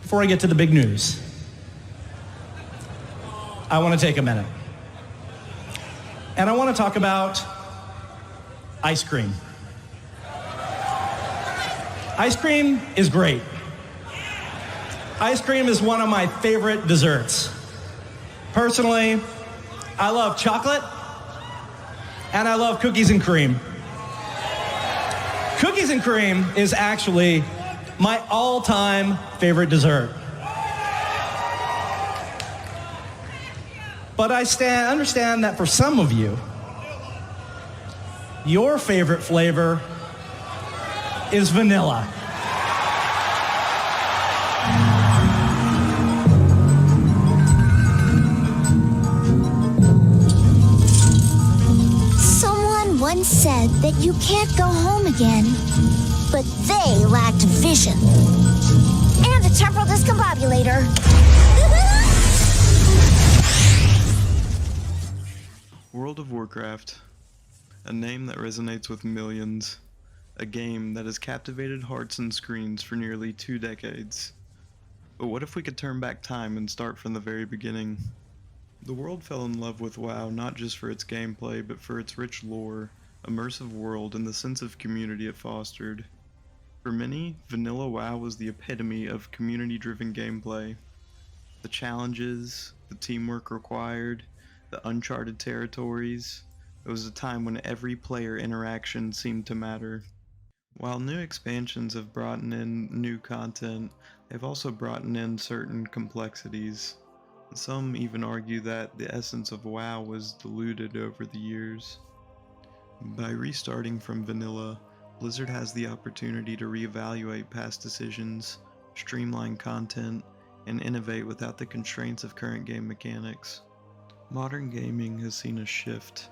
before I get to the big news, I want to take a minute. And I want to talk about ice cream. Ice cream is great. Ice cream is one of my favorite desserts. Personally, I love chocolate and I love cookies and cream. Cookies and cream is actually my all-time favorite dessert. But I understand that for some of you, your favorite flavor is vanilla. Someone once said that you can't go home again, but they lacked vision. And a temporal discombobulator. World of Warcraft, a name that resonates with millions, a game that has captivated hearts and screens for nearly 2 decades. But what if we could turn back time and start from the very beginning? The world fell in love with WoW not just for its gameplay, but for its rich lore, immersive world, and the sense of community it fostered. For many, vanilla WoW was the epitome of community-driven gameplay. The challenges, the teamwork required, the uncharted territories. It was a time when every player interaction seemed to matter. While new expansions have brought in new content, they've also brought in certain complexities. Some even argue that the essence of WoW was diluted over the years. By restarting from vanilla, Blizzard has the opportunity to reevaluate past decisions, streamline content, and innovate without the constraints of current game mechanics. Modern gaming has seen a shift.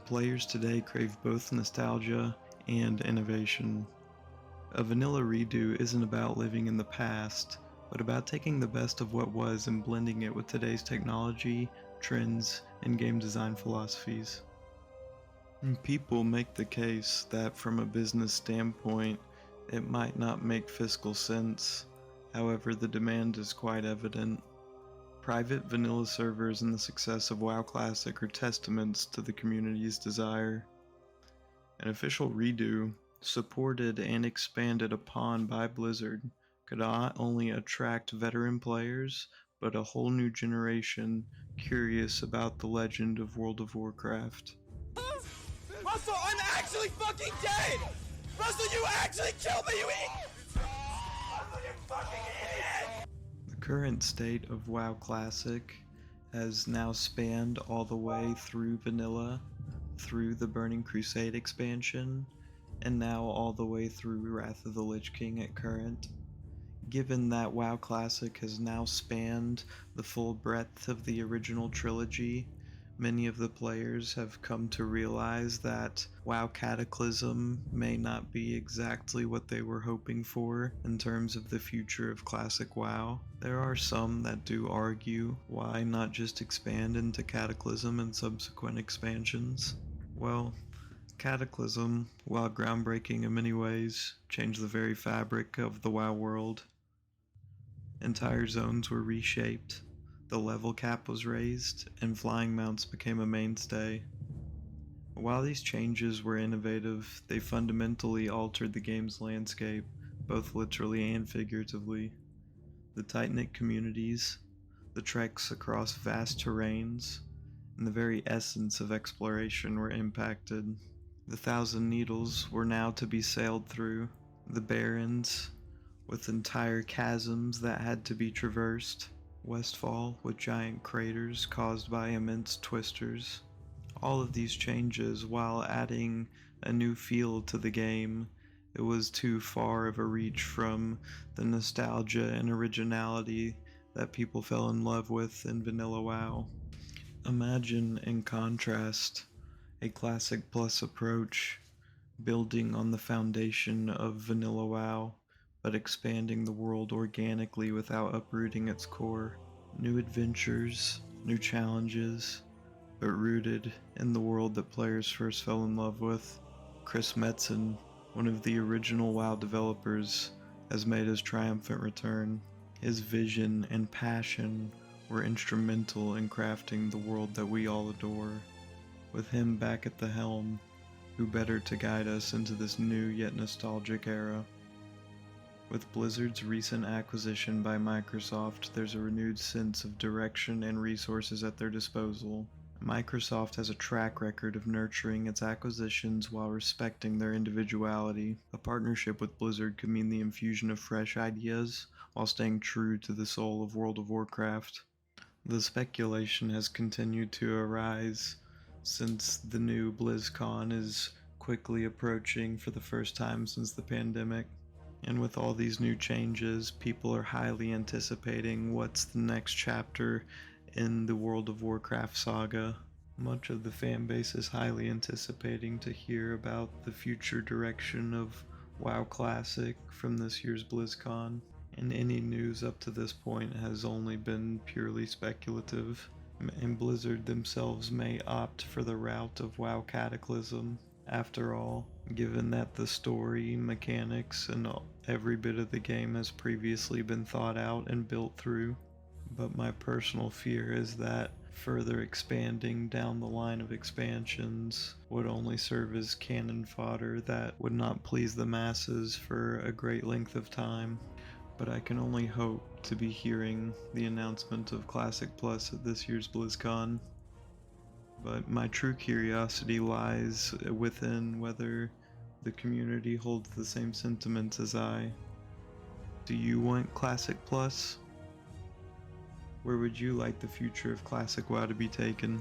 Players today crave both nostalgia and innovation. A vanilla redo isn't about living in the past, but about taking the best of what was and blending it with today's technology, trends, and game design philosophies. People make the case that from a business standpoint, it might not make fiscal sense. However, the demand is quite evident. Private vanilla servers and the success of WoW Classic are testaments to the community's desire. An official redo, supported and expanded upon by Blizzard, could not only attract veteran players, but a whole new generation curious about the legend of World of Warcraft. Russell, I'm actually fucking dead! Russell, you actually killed me, you idiot! Russell, you fucking idiot! The current state of WoW Classic has now spanned all the way through vanilla, through the Burning Crusade expansion, and now all the way through Wrath of the Lich King at current. Given that WoW Classic has now spanned the full breadth of the original trilogy, many of the players have come to realize that WoW Cataclysm may not be exactly what they were hoping for in terms of the future of classic WoW. There are some that do argue why not just expand into Cataclysm and subsequent expansions. Well, Cataclysm, while groundbreaking in many ways, changed the very fabric of the WoW world. Entire zones were reshaped, the level cap was raised, and flying mounts became a mainstay. While these changes were innovative, they fundamentally altered the game's landscape, both literally and figuratively. The tight-knit communities, the treks across vast terrains, and the very essence of exploration were impacted. The Thousand Needles were now to be sailed through, the Barrens, with entire chasms that had to be traversed, Westfall with giant craters caused by immense twisters. All of these changes, while adding a new feel to the game, it was too far of a reach from the nostalgia and originality that people fell in love with in vanilla WoW. Imagine, in contrast, a Classic Plus approach, building on the foundation of vanilla WoW, but expanding the world organically without uprooting its core. New adventures, new challenges, but rooted in the world that players first fell in love with. Chris Metzen, one of the original WoW developers, has made his triumphant return. His vision and passion were instrumental in crafting the world that we all adore. With him back at the helm, who better to guide us into this new yet nostalgic era? With Blizzard's recent acquisition by Microsoft, there's a renewed sense of direction and resources at their disposal. Microsoft has a track record of nurturing its acquisitions while respecting their individuality. A partnership with Blizzard could mean the infusion of fresh ideas while staying true to the soul of World of Warcraft. The speculation has continued to arise since the new BlizzCon is quickly approaching for the first time since the pandemic. And with all these new changes, people are highly anticipating what's the next chapter in the World of Warcraft saga. Much of the fan base is highly anticipating to hear about the future direction of WoW Classic from this year's BlizzCon, and any news up to this point has only been purely speculative, and Blizzard themselves may opt for the route of WoW Cataclysm. After all, given that the story, mechanics, and every bit of the game has previously been thought out and built through. But my personal fear is that further expanding down the line of expansions would only serve as cannon fodder that would not please the masses for a great length of time. But I can only hope to be hearing the announcement of Classic Plus at this year's BlizzCon. But my true curiosity lies within whether the community holds the same sentiments as I. Do you want Classic Plus? Where would you like the future of Classic WoW to be taken?